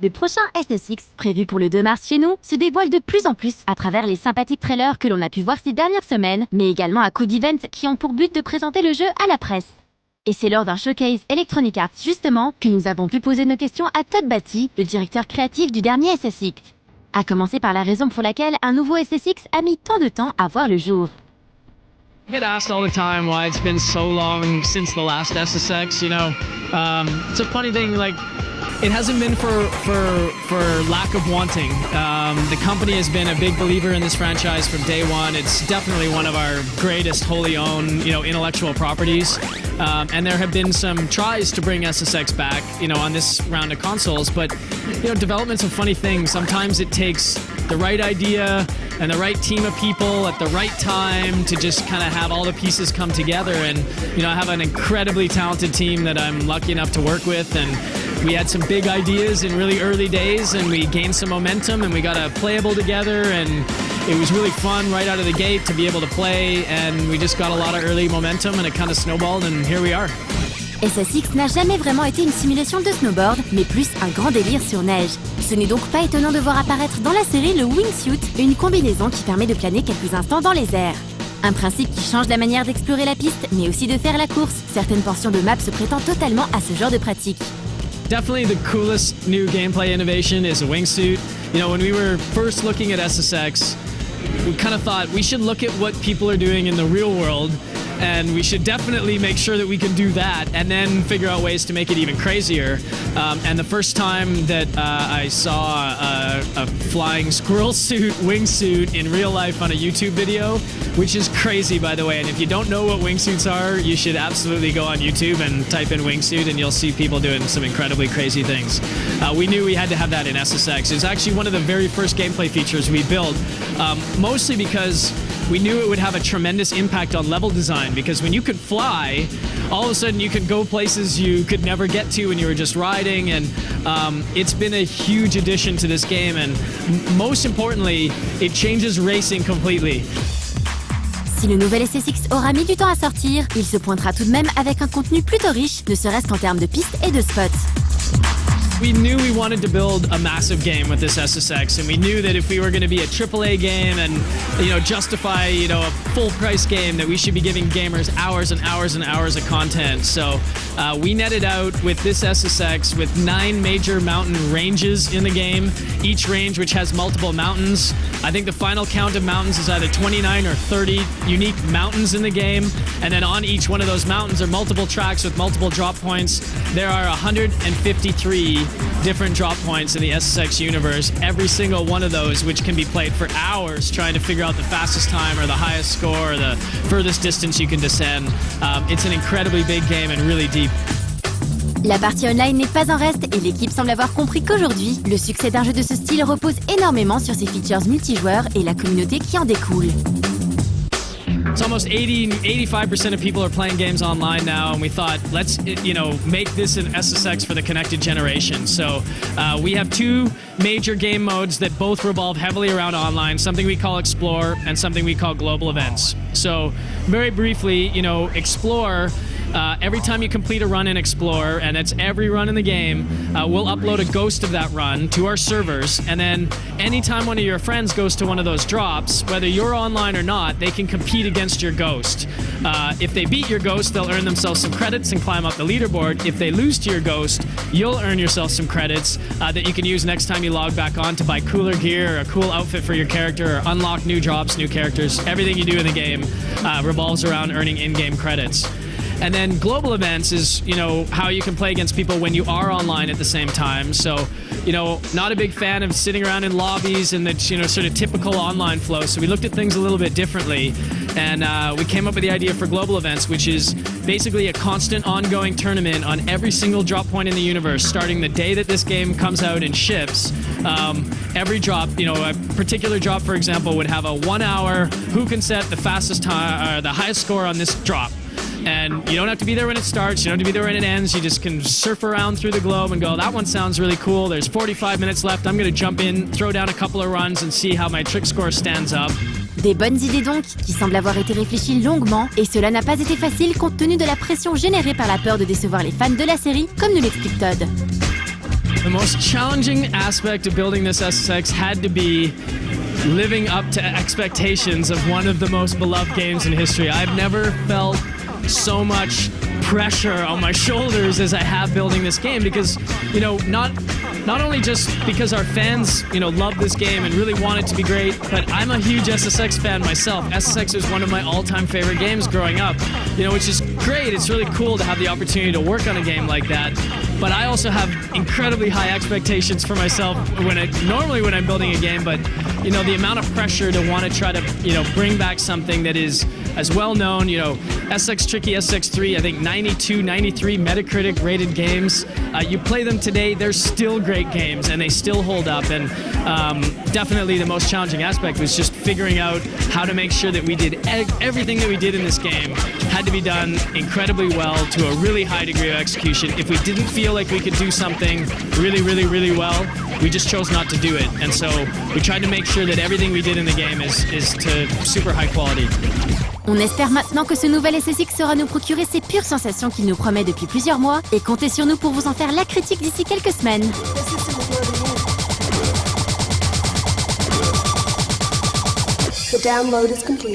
Le prochain SSX, prévu pour le 2 mars chez nous, se dévoile de plus en plus à travers les sympathiques trailers que l'on a pu voir ces dernières semaines, mais également à coup d'events qui ont pour but de présenter le jeu à la presse. Et c'est lors d'un showcase Electronic Arts justement que nous avons pu poser nos questions à Todd Batty, le directeur créatif du dernier SSX. À commencer par la raison pour laquelle un nouveau SSX a mis tant de temps à voir le jour. I get asked all the time why it's been so long since the last SSX, you know. It's a funny thing, like, it hasn't been for lack of wanting. The company has been a big believer in this franchise from day one. It's definitely one of our greatest wholly owned, you know, intellectual properties. And there have been some tries to bring SSX back, you know, on this round of consoles. But, you know, development's a funny thing. Sometimes it takes the right idea and the right team of people at the right time to just kind of have all the pieces come together. And, you know, I have an incredibly talented team that I'm lucky enough to work with, and we had some big ideas in really early days, and we gained some momentum, and we got a playable together, and it was really fun right out of the gate to be able to play, and we just got a lot of early momentum, and it kind of snowballed, and here we are. SSX n'a jamais vraiment été une simulation de snowboard, mais plus un grand délire sur neige. Ce n'est donc pas étonnant de voir apparaître dans la série le wingsuit, une combinaison qui permet de planer quelques instants dans les airs. Un principe qui change la manière d'explorer la piste, mais aussi de faire la course. Certaines portions de map se prêtent totalement à ce genre de pratique. Definitely the coolest new gameplay innovation is a wingsuit. You know, when we were first looking at SSX, we kind of thought we should look at what people are doing in the real world, and we should definitely make sure that we can do that and then figure out ways to make it even crazier. And the first time that I saw a flying squirrel suit, wingsuit in real life on a YouTube video, which is crazy, by the way, and if you don't know what wingsuits are, you should absolutely go on YouTube and type in wingsuit, and you'll see people doing some incredibly crazy things. We knew we had to have that in SSX. It was actually one of the very first gameplay features we built, mostly because we knew it would have a tremendous impact on level design, because when you could fly, all of a sudden you could go places you could never get to when you were just riding, and it's been a huge addition to this game, and most importantly, it changes racing completely. Si le nouvel SSX aura mis du temps à sortir, il se pointera tout de même avec un contenu plutôt riche, ne serait-ce qu'en termes de pistes et de spots. We knew we wanted to build a massive game with this SSX, and we knew that if we were going to be a AAA game and, you know, justify, you know, a full price game, that we should be giving gamers hours and hours and hours of content. So we netted out with this SSX with 9 major mountain ranges in the game, each range which has multiple mountains. I think the final count of mountains is either 29 or 30 unique mountains in the game, and then on each one of those mountains are multiple tracks with multiple drop points. There are 153 different drop points in the SSX universe, every single one of those which can be played for hours trying to figure out the fastest time or the highest score or the furthest distance you can descend. It's an incredibly big game and really deep. La partie online n'est pas en reste et l'équipe semble avoir compris qu'aujourd'hui, le succès d'un jeu de ce style repose énormément sur ses features multijoueurs et la communauté qui en découle. It's almost 85% of people are playing games online now, and we thought, let's, you know, make this an SSX for the connected generation. So we have 2 major game modes that both revolve heavily around online, something we call Explore and something we call Global Events. So very briefly, you know, Explore, every time you complete a run in Explore, and it's every run in the game, we'll upload a ghost of that run to our servers, and then anytime one of your friends goes to one of those drops, whether you're online or not, they can compete against your ghost. If they beat your ghost, they'll earn themselves some credits and climb up the leaderboard. If they lose to your ghost, you'll earn yourself some credits that you can use next time you log back on to buy cooler gear, or a cool outfit for your character, or unlock new drops, new characters. Everything you do in the game revolves around earning in-game credits. And then global events is, you know, how you can play against people when you are online at the same time. So, you know, not a big fan of sitting around in lobbies and the, you know, sort of typical online flow. So we looked at things a little bit differently, and we came up with the idea for global events, which is basically a constant ongoing tournament on every single drop point in the universe, starting the day that this game comes out and ships. Every drop, you know, a particular drop, for example, would have a 1 hour, who can set the fastest time, the highest score on this drop. And you don't have to be there when it starts, you don't have to be there when it ends, you just can surf around through the globe and go, that one sounds really cool, there's 45 minutes left, I'm gonna jump in, throw down a couple of runs and see how my trick score stands up. Des bonnes idées donc, qui semblent avoir été réfléchies longuement, et cela n'a pas été facile compte tenu de la pression générée par la peur de décevoir les fans de la série, comme nous l'explique Todd. The most challenging aspect of building this SSX had to be living up to expectations of one of the most beloved games in history. I've never felt so much pressure on my shoulders as I have building this game because, you know, not only just because our fans, you know, love this game and really want it to be great, but I'm a huge SSX fan myself. SSX is one of my all-time favorite games growing up, you know, which is great. It's really cool to have the opportunity to work on a game like that. But I also have incredibly high expectations for myself normally when I'm building a game, but, you know, the amount of pressure to want to try to, you know, bring back something that is as well known, you know, SSX Tricky, SSX3, I think 92, 93 Metacritic rated games. You play them today, they're still great games and they still hold up. And definitely the most challenging aspect was just figuring out how to make sure that we did everything that we did in this game had to be done incredibly well to a really high degree of execution. If we didn't feel like we could do something really, really, really well, we just chose not to do it. And so we tried to make sure that everything we did in the game is to super high quality. On espère maintenant que ce nouvel SSX saura nous procurer ces pures sensations qu'il nous promet depuis plusieurs mois et comptez sur nous pour vous en faire la critique d'ici quelques semaines. The download is complete.